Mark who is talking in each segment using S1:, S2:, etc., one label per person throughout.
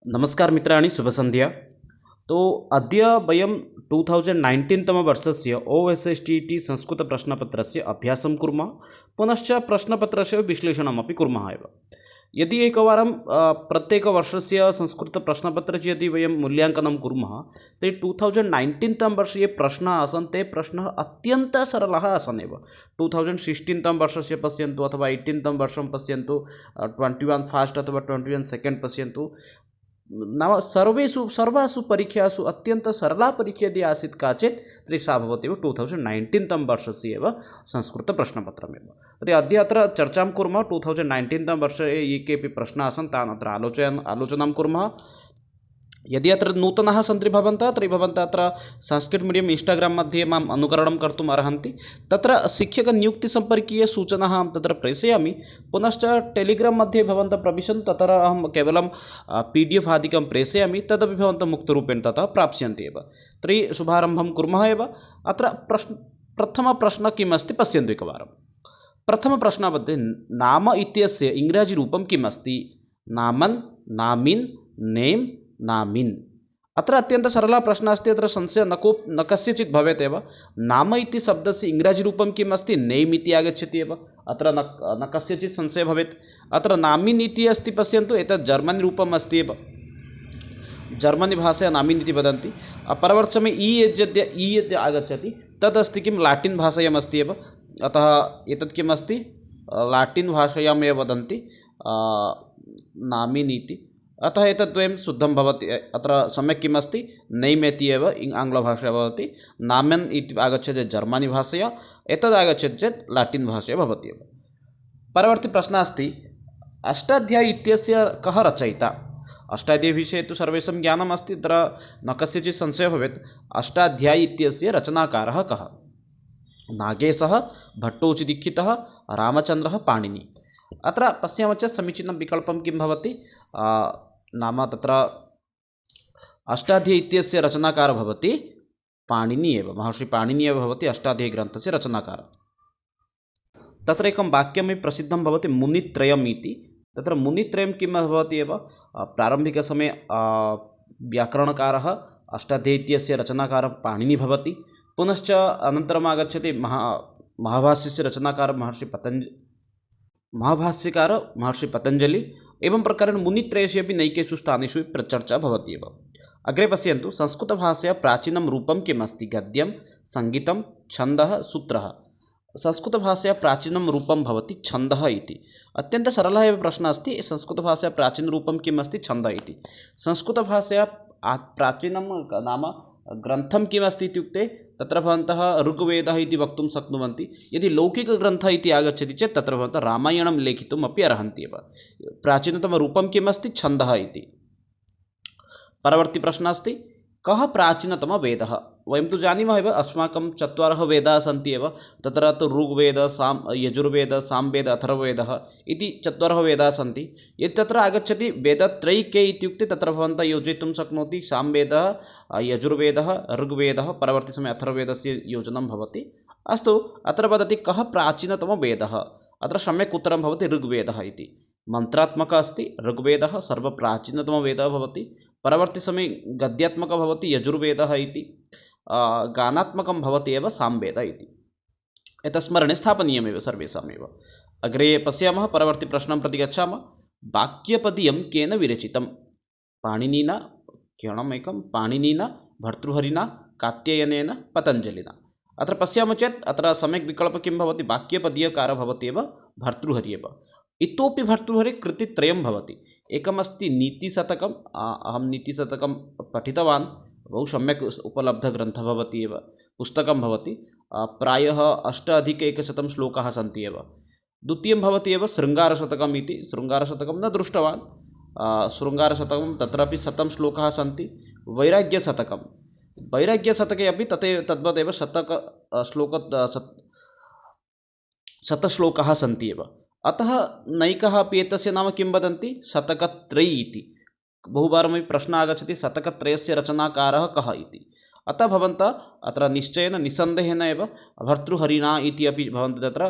S1: नमस्कार मित्राणि शुभसन्ध्या। तो अद्य वयं 2019 तमवर्षस्य OSSTT संस्कृतप्रश्नपत्रस्य अभ्यासं कुर्मः। पुनश्च प्रश्नपत्रस्य विश्लेषणमपि कुर्मः एव। यदि एकवारं प्रत्येकवर्षस्य संस्कृतप्रश्नपत्रस्य यदि वयं मूल्याङ्कनं कुर्मः तर्हि 2019 तमवर्षे ये प्रश्नाः आसन् ते प्रश्नाः अत्यन्तः सरलाः आसन् एव। 2016 तमवर्षस्य पश्यन्तु अथवा 18 तमवर्षं पश्यन्तु, 21 फस्ट् अथवा 21 सेकेण्ड् पश्यन्तु, नाम सर्वासु परीक्षासु अत्यन्तं सरला परीक्षा यदि आसीत् काचित् तर्हि सा भवति एव 2019 तमवर्षस्य एव संस्कृतप्रश्नपत्रमेव। तर्हि अद्य अत्र चर्चां कुर्मः। 2019 तमवर्षे ये केऽपि प्रश्नाः आसन् तान् अत्र आलोचनां कुर्मः। यदि अत्र नूतनाः सन्ति भवन्तः तर्हि भवन्तः अत्र संस्कृत मीडियम् इन्स्टाग्राम् मध्ये माम् अनुकरणं कर्तुम् अर्हन्ति। तत्र शिक्षकनियुक्तिसम्पर्कीयसूचनाः अहं तत्र प्रेषयामि। पुनश्च टेलिग्राम् मध्ये भवन्तः प्रविशन्तु, तत्र अहं केवलं PDF आदिकं प्रेषयामि, तदपि भवन्तः मुक्तरूपेण ततः प्राप्स्यन्ति एव। तर्हि शुभारम्भं कुर्मः एव। अत्र प्रथमप्रश्नः किम् अस्ति पश्यन्तु एकवारं। प्रथमप्रश्नः मध्ये नाम इत्यस्य इङ्ग्राजीरूपं किम् अस्ति? नामन्, नामिन्, नेम्, नामिन्। अत्र अत्यन्तं सरलः प्रश्नः अस्ति। अत्र संशयः न कस्यचित् भवेत् एव। नाम इति शब्दस्य इङ्ग्राजीरूपं किम् अस्ति? नेम् इति आगच्छति एव। अत्र न कस्यचित् संशयः भवेत्। अत्र नामिन् इति अस्ति, पश्यन्तु, एतत् जर्मनी रूपम् अस्ति एव। जर्मनी भाषया नामिन् इति वदन्ति। परवर्तसमये इ यद् आगच्छति तदस्ति किं लाटिन् भाषायाम् अस्ति एव। अतः एतत् किम् अस्ति? लाटिन् भाषायाम् एव वदन्ति नामिन् इति। अतः एतद्वयं शुद्धं भवति। अत्र सम्यक् किम् अस्ति? नैम् इति एव आङ्ग्लभाषया भवति। नामन् इति आगच्छति चेत् जर्मनी भाषया, एतद् आगच्छति चेत् लाटिन् भाषया भवति एव। परवर्ती प्रश्नः अस्ति, अष्टाध्यायी इत्यस्य कः रचयिता? अष्टाध्यायीविषये तु सर्वेषां ज्ञानम् अस्ति, तत्र न कस्यचित् संशयः भवेत्। अष्टाध्यायी इत्यस्य रचनाकारः कः? नागेशः, भट्टोजिदीक्षितः, रामचन्द्रः, पाणिनिः। अत्र पश्यामः चेत् समीचीनं विकल्पं किं भवति? नाम तत्र अष्टाध्यायी इत्यस्य रचनाकारः भवति पाणिनिः एव। महर्षि पाणिनिः एव भवति अष्टाध्यायीग्रन्थस्य रचनाकारः। तत्र एकं वाक्यमपि प्रसिद्धं भवति मुनित्रयम् इति। तत्र मुनित्रयं किं भवति एव? प्रारम्भिकसमये व्याकरणकारः अष्टाध्यायी इत्यस्य रचनाकारः पाणिनिः भवति। पुनश्च अनन्तरम् आगच्छति महाभाष्यस्य रचनाकारः महर्षि पतञ्जलि। एवं प्रकारेण मुनित्रयस्य अपि नैकेषु स्थानेषु चर्चा भवति एव। अग्रे पश्यन्तु, संस्कृतभाषया प्राचीनं रूपं किम् अस्ति? गद्यं, सङ्गीतं, छन्दः, सूत्रः। संस्कृतभाषया प्राचीनं रूपं भवति छन्दः इति। अत्यन्तं सरलः एव प्रश्नः अस्ति। संस्कृतभाषया प्राचीनरूपं किम् अस्ति? छन्दः इति। संस्कृतभाषया प्राचीनं नाम ग्रन्थं किम् अस्ति इत्युक्ते तत्र भवन्तः ऋग्वेदः इति वक्तुं शक्नुवन्ति। यदि लौकिकग्रन्थः इति आगच्छति चेत् तत्र भवन्तः रामायणं लेखितुम् अपि अर्हन्ति एव। प्राचीनतमरूपं किम् अस्ति? छन्दः इति। परवर्ती प्रश्नः अस्ति, कः प्राचीनतमः वेदः? वयं तु जानीमः एव, अस्माकं 4 वेदाः सन्ति एव। तत्र तु ऋग्वेदः, यजुर्वेदः, सामवेदः, अथर्ववेदः इति 4 वेदाः सन्ति। यदि तत्र आगच्छति वेदत्रयी के इत्युक्ते तत्र भवन्तः योजयितुं शक्नोति सामवेदः, यजुर्वेदः, ऋग्वेदः, परवर्ती समये अथर्ववेदस्य योजनं भवति। अस्तु, अत्र वदति कः प्राचीनतमः वेदः? अत्र सम्यक् उत्तरं भवति ऋग्वेदः इति। मन्त्रात्मकः अस्ति ऋग्वेदः, सर्वप्राचीनतमः वेदः भवति। परवर्ती समये गद्यात्मकः भवति यजुर्वेदः इति। गानात्मकं भवति एव सामवेदः इति। एतत् स्मरणे स्थापनीयमेव सर्वेषामेव। अग्रे पश्यामः, परवर्ती प्रश्नं प्रति गच्छामः। वाक्यपदीयं केन विरचितं? पाणिनिना, पाणिनिना, भर्तृहरिणा, कात्यायनेन, पतञ्जलिना। अत्र पश्यामः चेत् अत्र सम्यक् विकल्पः किं भवति? वाक्यपदीयकारः भवति एव भर्तृहरिः एव। इतोपि भर्तृहरेः कृतित्रयं भवति। एकमस्ति नीतिशतकम्। अहं नीतिशतकं पठितवान्, बहु सम्यक् उपलब्धग्रन्थः भवति एव, पुस्तकं भवति। प्रायः 8,100 श्लोकाः सन्ति एव। द्वितीयं भवति एव शृङ्गारशतकम् इति। शृङ्गारशतकं न दृष्टवान्। शृङ्गारशतकं तत्रापि 100 श्लोकाः सन्ति। वैराग्यशतके अपि तद्वदेव शतश्लोकाः सन्ति एव। अतः नैकः अपि एतस्य नाम किं वदन्ति? शतकत्रयी इति। बहुवारमपि प्रश्नः आगच्छति शतकत्रयस्य रचनाकारः कः इति। अतः भवन्तः अत्र निश्चयेन निसन्देहेन एव भर्तृहरिणा इति अपि भवन्तः तत्र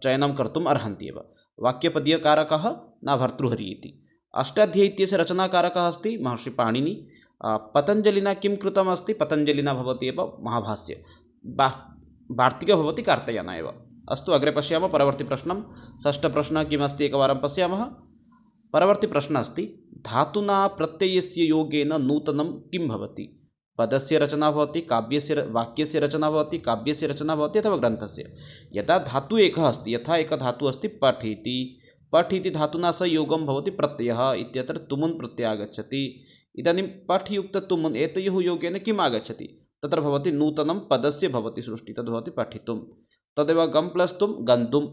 S1: चयनं कर्तुम् अर्हन्ति एव। वाक्यपदीयकारकः न भर्तृहरि इति। अष्टाध्यायी इत्यस्य रचनाकारकः अस्ति महर्षि पाणिनि। पतञ्जलिना किं कृतमस्ति, पतञ्जलिना भवति एव महाभाष्य, वार्तिकः भवति कार्त्यायनः एव। अस्तु अग्रे पश्यामः परवर्ती प्रश्नं। षष्ठप्रश्नः किमस्ति एकवारं पश्यामः। परवर्ती प्रश्नः अस्ति धातुना प्रत्ययस्य योगेन नूतनं किं भवति। पदस्य रचना भवति, काव्यस्य वाक्यस्य रचना भवति, काव्यस्य रचना भवति अथवा ग्रन्थस्य। यदा धातु एकः अस्ति, यथा एकः धातुः अस्ति पठ् इति, पठ् इति धातुना सह योगं भवति प्रत्ययः इत्यत्र तुमुन् प्रत्ययः आगच्छति। इदानीं पठ् युक्त तुमुन् एतयोः योगेन किम् आगच्छति, तत्र भवति नूतनं पदस्य भवति सृष्टिः, तद् भवति पठितुं। तदेव गम् प्लस् तुम् गन्तुं।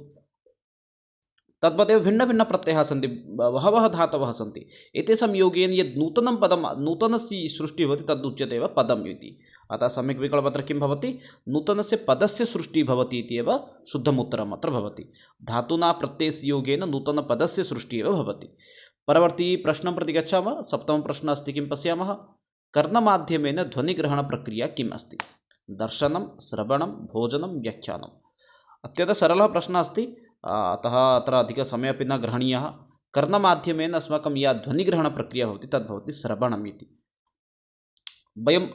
S1: तद्वदेव भिन्नभिन्नप्रत्ययाः सन्ति, बहवः धातवः सन्ति। एतेषां योगेन यद् नूतनं पदं, नूतनस्य सृष्टिः भवति तद् एव पदम् इति। अतः सम्यक् विकल्पत्र किं भवति, नूतनस्य पदस्य सृष्टिः भवति इति एव शुद्धम् उत्तरम् अत्र भवति। धातुना प्रत्ययस्य योगेन नूतनपदस्य सृष्टिः एव भवति। परवर्ती प्रश्नं प्रति गच्छामः। सप्तमप्रश्नः अस्ति, किं पश्यामः। कर्णमाध्यमेन ध्वनिग्रहणप्रक्रिया किम् अस्ति। दर्शनं, श्रवणं, भोजनं, व्याख्यानम्। अत्यन्तः सरलः प्रश्नः अस्ति, अतः अत्र अधिकसमयः अपि न ग्रहणीयः। कर्णमाध्यमेन अस्माकं या ध्वनिग्रहणप्रक्रिया भवति तद्भवति श्रवणम् इति। वयं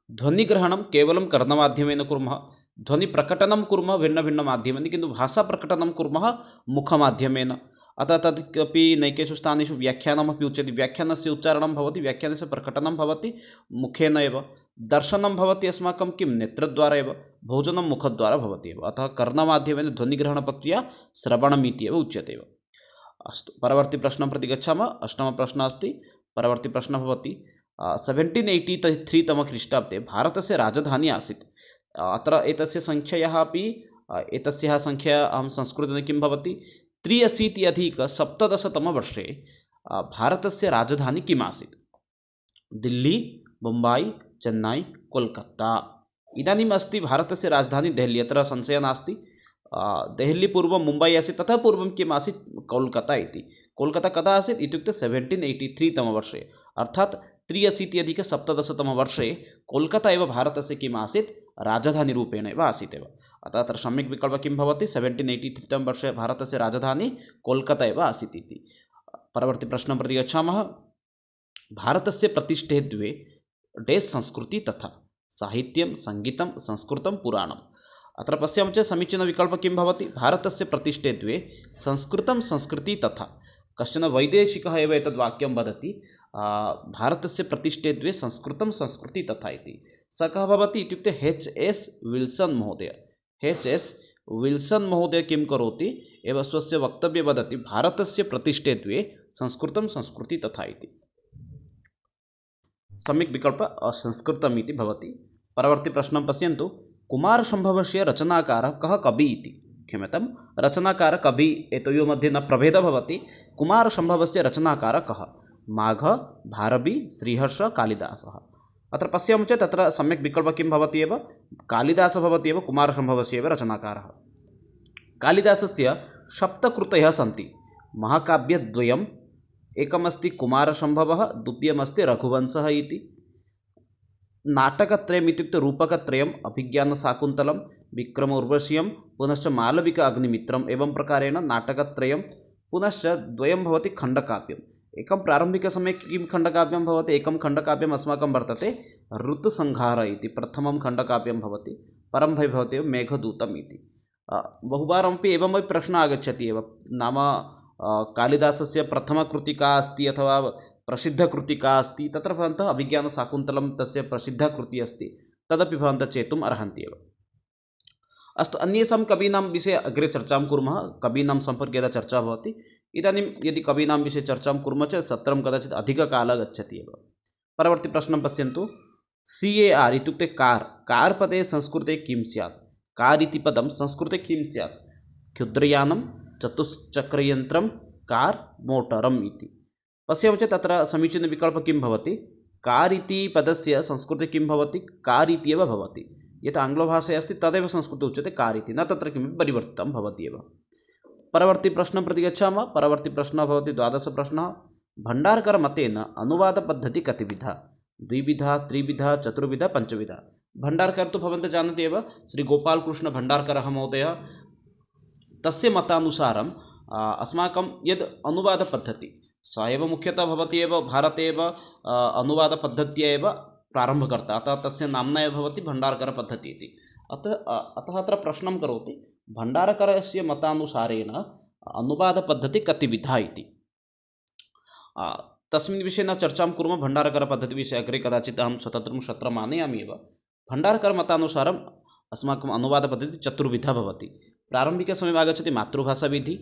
S1: ध्वनिग्रहणं केवलं कर्णमाध्यमेन कुर्मः, ध्वनिप्रकटनं कुर्मः भिन्नभिन्नमाध्यमेन, किन्तु भाषाप्रकटनं कुर्मः मुखमाध्यमेन। अतः तदपि नैकेषु स्थानेषु व्याख्यानमपि उच्यते। व्याख्यानस्य उच्चारणं भवति, व्याख्यानस्य प्रकटनं भवति मुखेन एव। दर्शनं भवति अस्माकं किं, नेत्रद्वारा एव। भोजनं मुखद्वारा भवति एव। अतः कर्णमाध्यमेन ध्वनिग्रहणप्रक्रिया श्रवणम् इति एव उच्यते एव। अस्तु परवर्ती प्रश्नं प्रति गच्छामः। अष्टमप्रश्नः अस्ति। परवर्ती प्रश्नः भवति 1783 तमख्रीष्टाब्दे भारतस्य राजधानी आसीत्। अत्र एतस्य सङ्ख्यायाः अपि एतस्याः संख्या अहं संस्कृतेन किं भवति 83+17तमवर्षे भारतस्य राजधानी किम् आसीत्। दिल्ली, मुम्बै, चेन्नै, कोल्कत्ता। इदानीम् अस्ति भारतस्य राजधानी देहली, अत्र संशयः नास्ति। देहली पूर्वं मुम्बै आसीत्, ततः पूर्वं किम् आसीत्, कोल्कता इति। कोल्कता कदा आसीत् इत्युक्ते 1783 तमवर्षे, अर्थात् 83+17तमवर्षे कोल्कता एव भारतस्य किम् आसीत्, राजधानीरूपेण एव आसीत् एव। अतः अत्र सम्यक् विकल्पः किं भवति, 1783 तमवर्षे भारतस्य राजधानी कोल्कता एव आसीत् इति। परवर्ती प्रश्नं प्रति गच्छामः। भारतस्य प्रतिष्ठे द्वे डेस् संस्कृति तथा साहित्यं, सङ्गीतं, संस्कृतं, पुराणम्। अत्र पश्यामः चेत् समीचीनविकल्पः किं भवति, भारतस्य प्रतिष्ठे द्वे संस्कृतं, संस्कृति तथा। कश्चन वैदेशिकः एव एतद् वाक्यं वदति, भारतस्य प्रतिष्ठे द्वे संस्कृतं, संस्कृति तथा इति। स कः भवति इत्युक्ते H.S. विल्सन् महोदय। H.S. विल्सन् महोदय किं करोति, एव स्वस्य वक्तव्ये वदति भारतस्य प्रतिष्ठे द्वे संस्कृतं, संस्कृति तथा इति। सम्यक् विकल्प संस्कृतम् इति भवति। परवर्ती प्रश्नं पश्यन्तु। कुमारसम्भवस्य रचनाकारः कः कवि इति। क्षम्यतां, रचनाकारः कवि एतयोः मध्ये न प्रभेदः भवति। कुमारसम्भवस्य रचनाकारः कः, माघ, भारवी, श्रीहर्ष, कालिदासः। अत्र पश्यामः चेत् तत्र सम्यक् विकल्पः किं भवति एव, कालिदासः भवति एव कुमारसम्भवस्य एव रचनाकारः। कालिदासस्य 7 कृतयः सन्ति। महाकाव्यद्वयम्, एकमस्ति कुमारसम्भवः, द्वितीयमस्ति रघुवंशः इति। नाटकत्रयम् इत्युक्ते रूपकत्रयम्, अभिज्ञानशाकुन्तलं, विक्रमोर्वशीयं, पुनश्च मालविका अग्निमित्रम्। एवं प्रकारेण नाटकत्रयं, पुनश्च द्वयं भवति खण्डकाव्यम्। एकं प्रारम्भिकसमये किं खण्डकाव्यं भवति, एकं खण्डकाव्यम् अस्माकं वर्तते ऋतुसंहारः इति, प्रथमं खण्डकाव्यं भवति। परं भवति मेघदूतम् इति। बहुवारमपि एवमपि प्रश्नः आगच्छति एव, नाम कालिदासस्य प्रथमकृतिका अस्ति अथवा प्रसिद्धकृतिका अस्ति, तत्र भवन्तः अभिज्ञानशाकुन्तलं तस्य प्रसिद्धा कृतिः अस्ति, तदपि भवन्तः चेतुम् अर्हन्ति एव। अस्तु अन्येषां कवीनां विषये अग्रे चर्चां कुर्मः। कवीनां सम्पर्के यदा चर्चा भवति, इदानीं यदि कवीनां विषये चर्चां कुर्मः चेत् सत्रं कदाचित् अधिककालः गच्छति एव। परवर्ती प्रश्नं पश्यन्तु। CAR इत्युक्ते कार् पदे संस्कृते किं स्यात्। कार् इति पदं संस्कृते किं स्यात्, क्षुद्रयानं, चतुश्चक्रयन्त्रं, कार्, मोटरम् इति। पश्यामः चेत् तत्र समीचीनविकल्पः किं भवति, कार् इति पदस्य संस्कृते किं भवति, कार् इति एव भवति। यत् आङ्ग्लभाषया अस्ति तदेव संस्कृते उच्यते कार् इति, न तत्र किमपि परिवर्तितं भवति एव। परवर्ती प्रश्नं प्रति गच्छामः। परवर्ती प्रश्नः भवति 12 प्रश्नः। भण्डारकरमतेन अनुवादपद्धतिः कतिविधा, द्विविधा, त्रिविधा, चतुर्विधा, पञ्चविधा। भण्डारकर तु भवन्तः जानन्ति एव, श्रीगोपालकृष्णभण्डारकरः महोदयः। तस्य मतानुसारम् अस्माकं यद् अनुवादपद्धतिः सः एव मुख्यतः भवति एव भारते एव अनुवादपद्धत्या एव प्रारम्भकर्ता, अतः तस्य नाम्ना एव भवति भण्डारकरपद्धतिः इति। अतः अत्र प्रश्नं करोति भण्डारकरस्य मतानुसारेण अनुवादपद्धतिः कतिविधा इति। तस्मिन् विषये न चर्चां कुर्मः। भण्डारकरपद्धतिविषये अग्रे कदाचित् अहं स्वतन्त्रं सत्रम् आनयामि एव। भण्डारकरमतानुसारम् अस्माकम् अनुवादपद्धतिः चतुर्विधा भवति। प्रारम्भिकसमये आगच्छति मातृभाषाविधिः,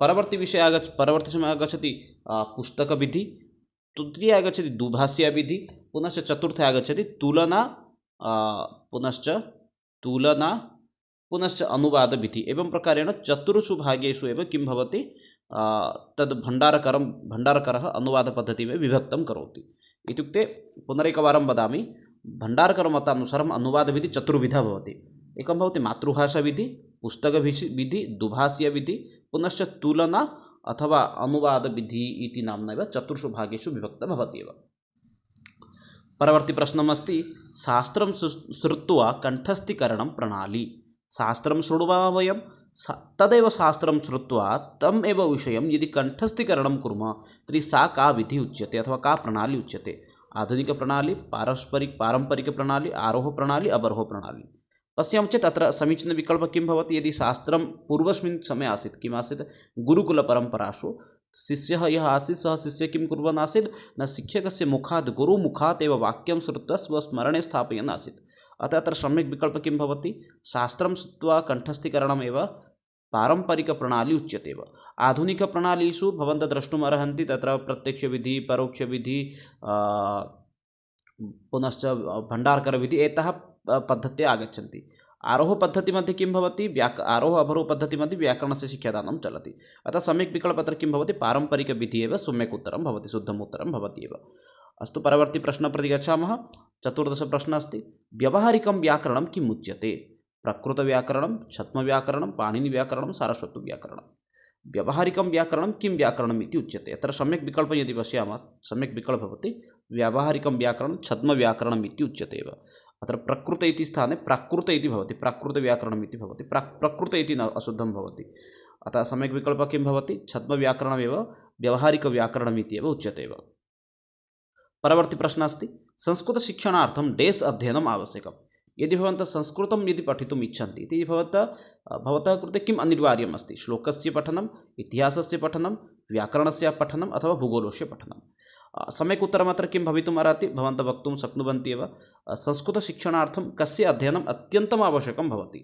S1: परवर्ती समये आगच्छति पुस्तकविधिः, तृतीये आगच्छति दुभाषीयविधिः, पुनश्च चतुर्थे आगच्छति तुलना, पुनश्च अनुवादविधिः। एवं प्रकारेण चतुर्षु भागेषु एव किं भवति, तद् भण्डारकरः अनुवादपद्धतिः विभक्तं करोति। इत्युक्ते पुनरेकवारं वदामि, भण्डारकरमतानुसारम् अनुवादविधिः चतुर्विधा भवति। एकं भवति मातृभाषाविधिः, पुस्तकविधिः, दुभाषीयविधिः, पुनश्च तुलना अथवा अनुवादविधिः इति नाम्ना एव चतुर्षु भागेषु विभक्ता भवति एव। परवर्ती प्रश्नमस्ति शास्त्रं श्रुत्वा कण्ठस्थीकरणं प्रणाली। शास्त्रं शृणुमः वयं, तदेव शास्त्रं श्रुत्वा तम् एव विषयं यदि कण्ठस्थीकरणं कुर्मः तर्हि सा का विधिः उच्यते अथवा का प्रणाली उच्यते। आधुनिकप्रणाली, पारम्परिकप्रणाली, आरोहप्रणाली, अवरोहप्रणाली। पश्यामः चेत् अत्र समीचीनविकल्पः किं भवति, यदि शास्त्रं पूर्वस्मिन् समये आसीत्, किम् आसीत्, गुरुकुलपरम्परासु शिष्यः यः आसीत् सः शिष्यः किं कुर्वन् आसीत्, न शिक्षकस्य मुखात् गुरुमुखात् एव वाक्यं श्रुत्वा स्वस्मरणे स्थापयन् आसीत्। अतः अत्र सम्यक् विकल्पः किं भवति, शास्त्रं श्रुत्वा कण्ठस्थीकरणमेव पारम्परिकप्रणाली उच्यते एव। आधुनिकप्रणालीषु भवन्तः द्रष्टुम् अर्हन्ति तत्र प्रत्यक्षविधिः, परोक्षविधिः, पुनश्च भण्डारकरविधिः एताः पद्धत्याः आगच्छन्ति। आरोहपद्धतिमध्ये किं भवति, आरोह अवरोहपद्धतिमध्ये व्याकरणस्य शिक्षादानं चलति। अतः सम्यक् विकल्पः अत्र किं भवति, पारम्परिकविधिः एव सम्यक् उत्तरं भवति, शुद्धम् उत्तरं भवति एव। अस्तु, परवर्ती प्रश्नं प्रति गच्छामः। 14 प्रश्नः अस्ति, व्यावहारिकं व्याकरणं किम् उच्यते। प्रकृतव्याकरणं, छद्मव्याकरणं, पाणिनिव्याकरणं, सारस्वतव्याकरणं। व्यावहारिकं व्याकरणं किं व्याकरणम् इति उच्यते। अत्र सम्यक् विकल्पं यदि पश्यामः, सम्यक् विकल्पः भवति व्यावहारिकं व्याकरणं छद्मव्याकरणम् इति उच्यते एव। अत्र प्रकृत इति स्थाने प्राकृत इति भवति, प्राकृतव्याकरणम् इति भवति, प्रकृत इति न अशुद्धं भवति। अतः सम्यक् विकल्पः किं भवति, छद्मव्याकरणमेव व्यावहारिकव्याकरणम् इति एव उच्यते एव। परवर्ती प्रश्नः अस्ति, संस्कृतशिक्षणार्थं डेस् अध्ययनम् आवश्यकम्। यदि भवन्तः संस्कृतं यदि पठितुम् इच्छन्ति तर्हि भवतः कृते किम् अनिवार्यम् अस्ति, श्लोकस्य पठनम्, इतिहासस्य पठनं, व्याकरणस्य पठनम् अथवा भूगोलस्य पठनं। सम्यक् उत्तरम् अत्र किं भवितुम् अर्हति, भवन्तः वक्तुं शक्नुवन्ति एव। संस्कृतशिक्षणार्थं कस्य अध्ययनम् अत्यन्तम् आवश्यकं भवति।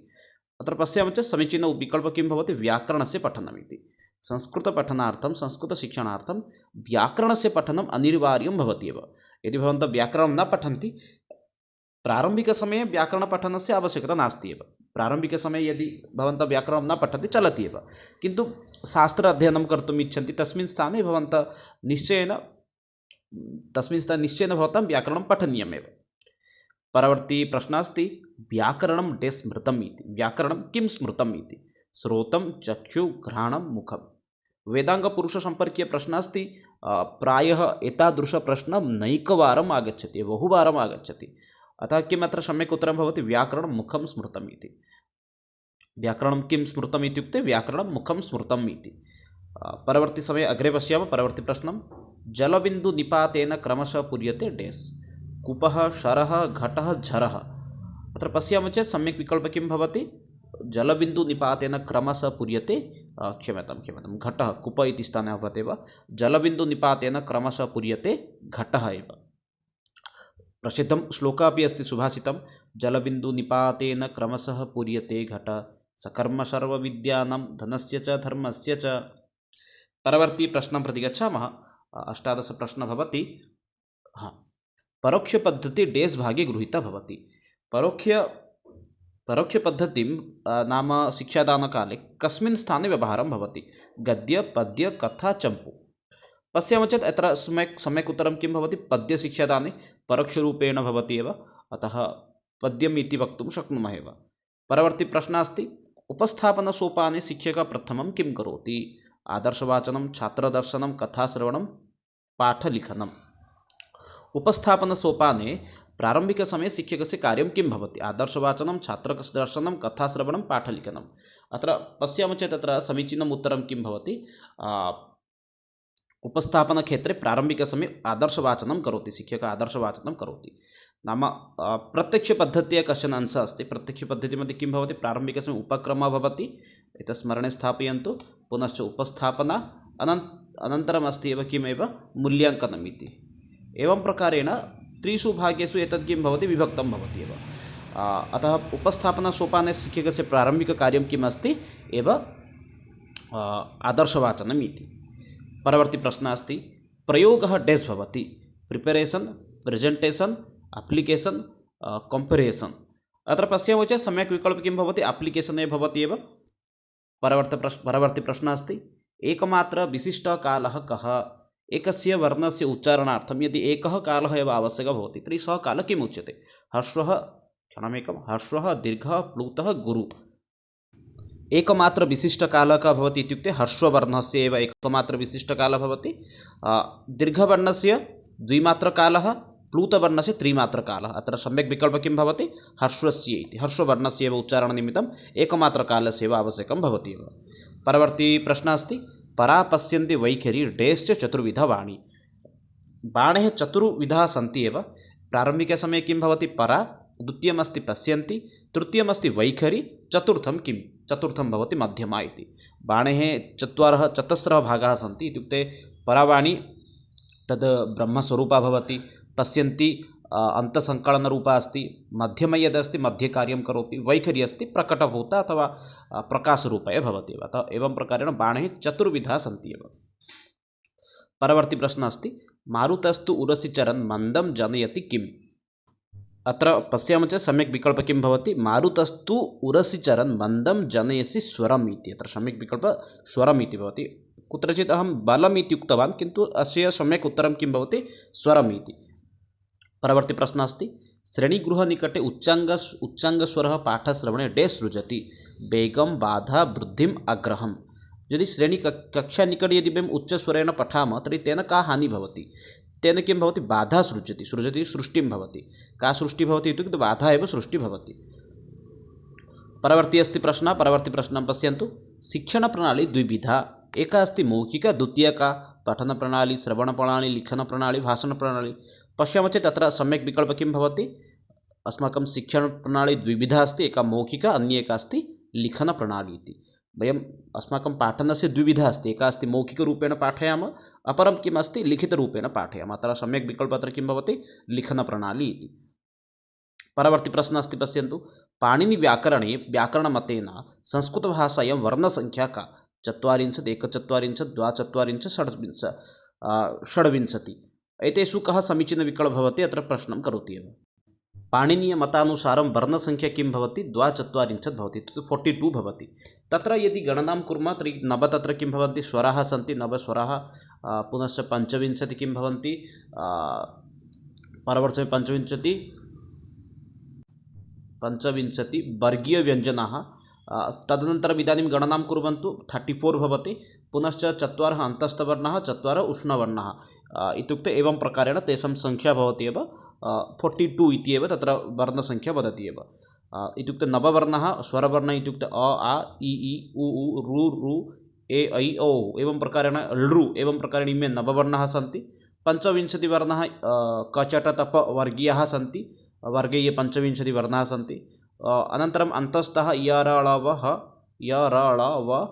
S1: अत्र पश्यामः चेत् समीचीनः विकल्पः किं भवति, व्याकरणस्य पठनम् इति। संस्कृतपठनार्थं, संस्कृतशिक्षणार्थं व्याकरणस्य पठनम् अनिवार्यं भवति एव। यदि भवन्तः व्याकरणं न पठन्ति, प्रारम्भिकसमये व्याकरणपठनस्य आवश्यकता नास्ति एव। प्रारम्भिकसमये यदि भवन्तः व्याकरणं न पठन्ति चलति एव, किन्तु शास्त्र अध्ययनं कर्तुम् इच्छन्ति तस्मिन् स्थाने भवन्तः निश्चयेन भवतां व्याकरणं पठनीयमेव। परवर्ती प्रश्नः अस्ति, व्याकरणं डेस् स्मृतम् इति। व्याकरणं किं स्मृतम् इति। श्रोतं, चक्षु, घ्राणं, मुखं। वेदाङ्गपुरुषसम्पर्कीय प्रश्नः अस्ति। प्रायः एतादृशप्रश्नः नैकवारम् आगच्छति, बहुवारम् आगच्छति। अतः किम् अत्र सम्यक् उत्तरं भवति, व्याकरणं मुखं स्मृतम् इति। व्याकरणं किं स्मृतम् इत्युक्ते व्याकरणं मुखं स्मृतम् इति। परवर्ती समये अग्रे पश्यामः। परवर्ती प्रश्नं, जलबिन्दुनिपातेन क्रमशः पूर्यते डेस्। कूपः, शरः, घटः, झरः। अत्र पश्यामः चेत् सम्यक् विकल्पः किं भवति, जलबिन्दुनिपातेन क्रमशः पूर्यते, क्षम्यतां, घटः, कूप इति स्थाने भवति एव। जलबिन्दुनिपातेन क्रमशः पूर्यते घटः एव। प्रसिद्धं श्लोकः अपि अस्ति, सुभाषितं, जलबिन्दुनिपातेन क्रमशः पूर्यते घट, सकर्म सर्वविद्यानां धनस्य च धर्मस्य च। परवर्ती प्रश्नं प्रति गच्छामः। 18 प्रश्नः भवति, परोक्षपद्धति डेस् भागे गृहीता भवति। परोक्षपद्धतिं नाम शिक्षादानकाले कस्मिन् स्थाने व्यवहारं भवति, गद्य, पद्य, कथा, चम्पू। पश्यामः चेत् अत्र सम्यक् उत्तरं किं भवति, पद्यशिक्षादाने परोक्षरूपेण भवति एव, अतः पद्यम् इति वक्तुं शक्नुमः एव। परवर्ती प्रश्नः अस्ति, उपस्थापनसोपाने शिक्षकः प्रथमं किं करोति। आदर्शवाचनं, छात्रदर्शनं, कथाश्रवणं, पाठलिखनम्। उपस्थापनसोपाने प्रारम्भिकसमये शिक्षकस्य कार्यं किं भवति, आदर्शवाचनं, छात्रदर्शनं, कथाश्रवणं, पाठलिखनम्। अत्र पश्यामः चेत् अत्र समीचीनम् उत्तरं किं भवति, उपस्थापनक्षेत्रे प्रारम्भिकसमये आदर्शवाचनं करोति, शिक्षकः आदर्शवाचनं करोति। नाम प्रत्यक्षपद्धत्या कश्चन अंशः अस्ति। प्रत्यक्षपद्धतिमध्ये किं भवति, प्रारम्भिकसमये उपक्रमः भवति, एतत् स्मरणे स्थापयन्तु। पुनश्च उपस्थापना, अनन्तरम् अस्ति एव किमेव मूल्याङ्कनम् इति। एवं प्रकारेण त्रिषु भागेषु एतत् किं भवति, विभक्तं भवति एव। अतः उपस्थापनासोपाने शिक्षकस्य प्रारम्भिककार्यं किम् अस्ति एव आदर्शवाचनम् इति। परवर्ती प्रश्नः अस्ति, प्रयोगः डेस् भवति, प्रिपरेशन्, प्रेजेण्टेशन्, अप्लिकेशन्, कम्पेरिसन्। अत्र पश्यामः चेत् सम्यक् विकल्पः किं भवति, अप्लिकेशन् एव भवति एव। परवर्ती प्रश्नः अस्ति, एकमात्र विशिष्टः कालः कः, एकस्य वर्णस्य उच्चारणार्थं यदि एकः कालः एव आवश्यकः भवति तर्हि सः कालः किम् उच्यते, ह्रस्वः, क्षणमेकं, ह्रस्वः, दीर्घः, प्लुतः, गुरु। एकमात्र विशिष्टकालः कः भवति इत्युक्ते ह्रस्ववर्णस्य एव एकमात्र विशिष्टकालः भवति। दीर्घवर्णस्य द्विमात्रकालः, प्लुतवर्णस्य त्रिमात्रकालः। अत्र सम्यक् विकल्पः किं भवति, ह्रस्वस्य इति। ह्रस्ववर्णस्य एव उच्चारणनिमित्तम् एकमात्रकालस्य एव आवश्यकं भवति एव। परवर्ती प्रश्नः अस्ति, परा पश्यन्ति वैखरी डेश्च चतुर्विधा वाणी। बाणेः चतुर्विधाः सन्ति एव। प्रारम्भिकसमये किं भवति, परा, द्वितीयमस्ति पश्यन्ति, तृतीयमस्ति वैखरी, चतुर्थं किं, चतुर्थं भवति मध्यमा इति। बाणेः चतस्रः भागाः सन्ति इत्युक्ते परावाणी तद् ब्रह्मस्वरूपा भवति, पश्यन्ति अन्तसङ्कलनरूपा अस्ति, मध्यमा यदस्ति मध्यकार्यं करोति, वैखरी अस्ति प्रकटभूता अथवा प्रकाशरूपा एव भवति एव। अतः एवं प्रकारेण बाणेः चतुर्विधाः सन्ति एव। परवर्ती प्रश्नः अस्ति, मारुतस्तु उरसि चरन् मन्दं जनयति किम्। अत्र पश्यामः चेत् सम्यक् विकल्पः किं भवति, मारुतस्तु उरसि चरन् मन्दं जनयसि स्वरम् इति। अत्र सम्यक् विकल्पः स्वरम् इति भवति। कुत्रचित् अहं बलम् इति उक्तवान्, किन्तु अस्य सम्यक् उत्तरं किं भवति, स्वरम् इति। परवर्ती प्रश्नः अस्ति, श्रेणीगृहनिकटे उच्चाङ्गस्वरः पाठश्रवणे डे सृजति, वेगं, बाधा, वृद्धिम्, आग्रहम्। यदि श्रेणी कक्षा निकटे यदि वयम् उच्चस्वरेण पठामः तर्हि तेन का हानिः भवति, तेन किं भवति, बाधा सृजति, सृष्टिं भवति। का सृष्टिः भवति इत्युक्ते बाधा एव सृष्टिः भवति। परवर्ती अस्ति प्रश्नः, परवर्ती प्रश्नं पश्यन्तु, शिक्षणप्रणाली द्विविधा, एका अस्ति मौखिका, द्वितीया का पठनप्रणाली, श्रवणप्रणाली, लिखनप्रणाली, भाषणप्रणाली। पश्यामः चेत् अत्र सम्यक् विकल्पः किं भवति, अस्माकं शिक्षणप्रणाली द्विविधा अस्ति, एका मौखिका, अन्या एका अस्ति लिखनप्रणाली इति। वयम् अस्माकं पाठनस्य द्विविधा अस्ति, एका अस्ति मौखिकरूपेण पाठयामः, अपरं किम् अस्ति, लिखितरूपेण पाठयामः। अत्र सम्यक् विकल्पः अत्र किं भवति, लिखनप्रणाली इति। परवर्ती प्रश्नः अस्ति, पश्यन्तु, पाणिनिव्याकरणे व्याकरणमतेन संस्कृतभाषायां वर्णसङ्ख्या का, 40, 41, 42, षड्विंशतिः। एतेषु कः समीचीनविकल्पः भवति, अत्र प्रश्नं करोति एव। पाणिनीयमतानुसारं वर्णसङ्ख्या किं भवति, 42 भवति, 42 भवति। तत्र यदि गणनां कुर्मः तर्हि 9 तत्र किं भवन्ति, स्वराः सन्ति, 9 स्वराः। पुनश्च 25 किं भवन्ति, परवर्तने 25 वर्गीयव्यञ्जनाः। तदनन्तरम् इदानीं गणनां कुर्वन्तु, 34 भवति। पुनश्च 4 अन्तस्थवर्णाः, 4 उष्णवर्णाः। इत्युक्ते एवं प्रकारेण तेषां संख्या भवति एव 42 इति एव तत्र वर्णसङ्ख्या वदति एव। इत्युक्ते नववर्णः, स्वरवर्णः इत्युक्ते अ, आ, इ, उ, ऋ, ऋ, ए, ऐ, औ, एवं प्रकारेण लृ, एवं प्रकारेण इमे नववर्णाः सन्ति। 25 वर्णाः क, च, ट, त, प वर्गीयाः सन्ति, वर्गे ये 25 वर्णाः सन्ति। अनन्तरम् अन्तस्थः य, र, ळ, व, ह, य, र, ळ, व,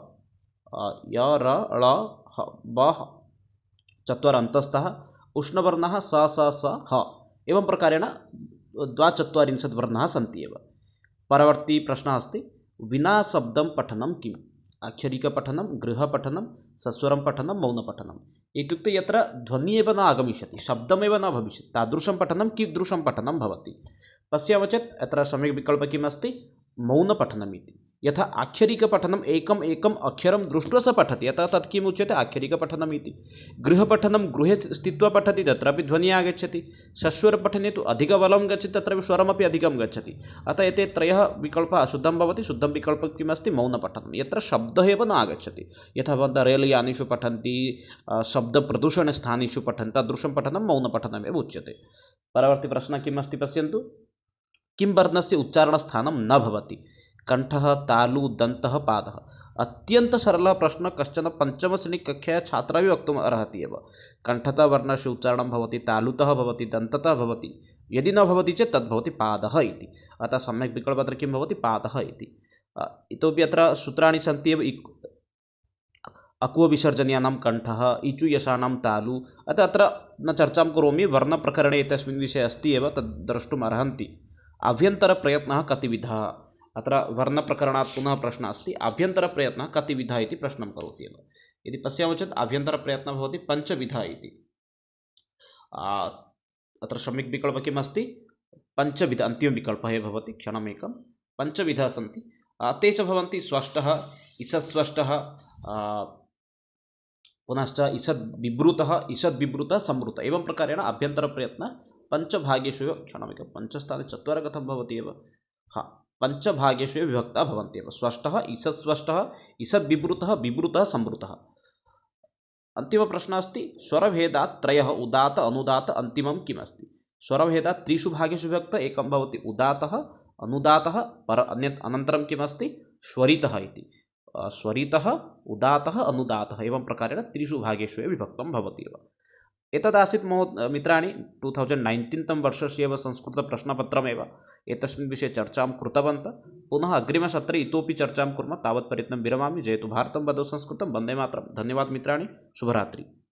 S1: य, र, ळ, व, 4 अन्तस्थः। उष्णवर्णः स, स, स, ह, एवं प्रकारेण 42 वर्णाः सन्ति एव। परवर्ती प्रश्नः अस्ति, विना शब्दं पठनं किम्, आक्षरिकपठनं, गृहपठनं, सस्वरं पठनं, मौनपठनम्। इत्युक्ते यत्र ध्वनिः एव न आगमिष्यति, शब्दमेव न भविष्यति, तादृशं पठनं कीदृशं पठनं भवति। पश्यामः चेत् अत्र सम्यक् विकल्पः किम् अस्ति, मौनपठनम् इति। यथा आक्षरिकपठनम् एकम् एकम् अक्षरं दृष्ट्वा स पठति, अतः तत् किम् उच्यते, आक्षरिकपठनम् इति। गृहपठनं गृहे स्थित्वा पठति, तत्रापि ध्वनिः आगच्छति। सस्वरपठने तु अधिकबलं गच्छति, तत्रापि स्वरमपि अधिकं गच्छति। अतः एते त्रयः विकल्पः अशुद्धं भवति। शुद्धं विकल्पः किम् अस्ति, मौनपठनं, यत्र शब्दः एव न आगच्छति। यथा भवन्तः रेलयानेषु पठन्ति, शब्दप्रदूषणस्थानेषु पठन्ति, तादृशं पठनं मौनपठनमेव उच्यते। परवर्ती प्रश्नः किम् अस्ति, पश्यन्तु, किं वर्णस्य उच्चारणस्थानं न भवति, कण्ठः, तालु, दन्तः, पादः। अत्यन्तसरलः प्रश्नः कश्चन पञ्चमश्रेणीकक्षायाः छात्राः वक्तुम् अर्हति एव। कण्ठतः वर्णस्य उच्चारणं भवति, तालुतः भवति, दन्ततः भवति, यदि न भवति चेत् तद् भवति पादः इति। अतः सम्यक् विकल्पः अत्र किं भवति, पादः इति। इतोपि अत्र सूत्राणि सन्ति एव। अकुवविसर्जनीयानां कण्ठः, इचुयशानां तालु। अतः अत्र न चर्चां करोमि, वर्णप्रकरणे एतस्मिन् विषये अस्ति एव, तद् द्रष्टुम् अर्हन्ति। आभ्यन्तरप्रयत्नः कतिविधः, अत्र वर्णप्रकरणात् पुनः प्रश्नः अस्ति, आभ्यन्तरप्रयत्नः कतिविधः इति प्रश्नं करोति एव। यदि पश्यामः चेत् आभ्यन्तरप्रयत्नः भवति पञ्चविधः इति। अत्र सम्यक् विकल्पः किम् अस्ति, पञ्चविध, अन्तिमविकल्पः एव भवति, क्षणमेकं। पञ्चविधाः सन्ति, ते च भवन्ति स्पष्टः, ईषत्स्पष्टः, पुनश्च ईषद्विवृतः, ईषद्विवृतः, संवृतः। एवं प्रकारेण आभ्यन्तरप्रयत्नः पञ्चभागेषु एव, क्षणमेकं, पञ्चस्थाने चत्वारः कथं भवति एव, पञ्चभागेषु एव विभक्ताः भवन्ति एव। स्पष्टः, ईषत्स्पष्टः, ईषद्विवृतः, विवृतः, संवृतः। अन्तिमप्रश्नः अस्ति, स्वरभेदात् त्रयः उदात्त अनुदात्त अन्तिमं किम् अस्ति। स्वरभेदात् त्रिषु भागेषु विभक्तः, एकं भवति उदात्तः, अनुदात्तः, अनन्तरं किम् अस्ति, स्वरितः इति। स्वरितः, उदात्तः, अनुदात्तः, एवं प्रकारेण त्रिषु भागेषु एव विभक्तं भवति एव। एतदासीत् मित्राणि 2019 तम वर्षस्य एव संस्कृतप्रश्नपत्रमेव। एतस्मिन् विषये चर्चां कृतवन्तः। पुनः अग्रिमसत्रे इतोपि चर्चां कुर्मः। तावत्पर्यन्तं विरमामि। जयतु भारतं, वदतु संस्कृतं, वन्दे मातरं। धन्यवादः मित्राणि, शुभरात्रि।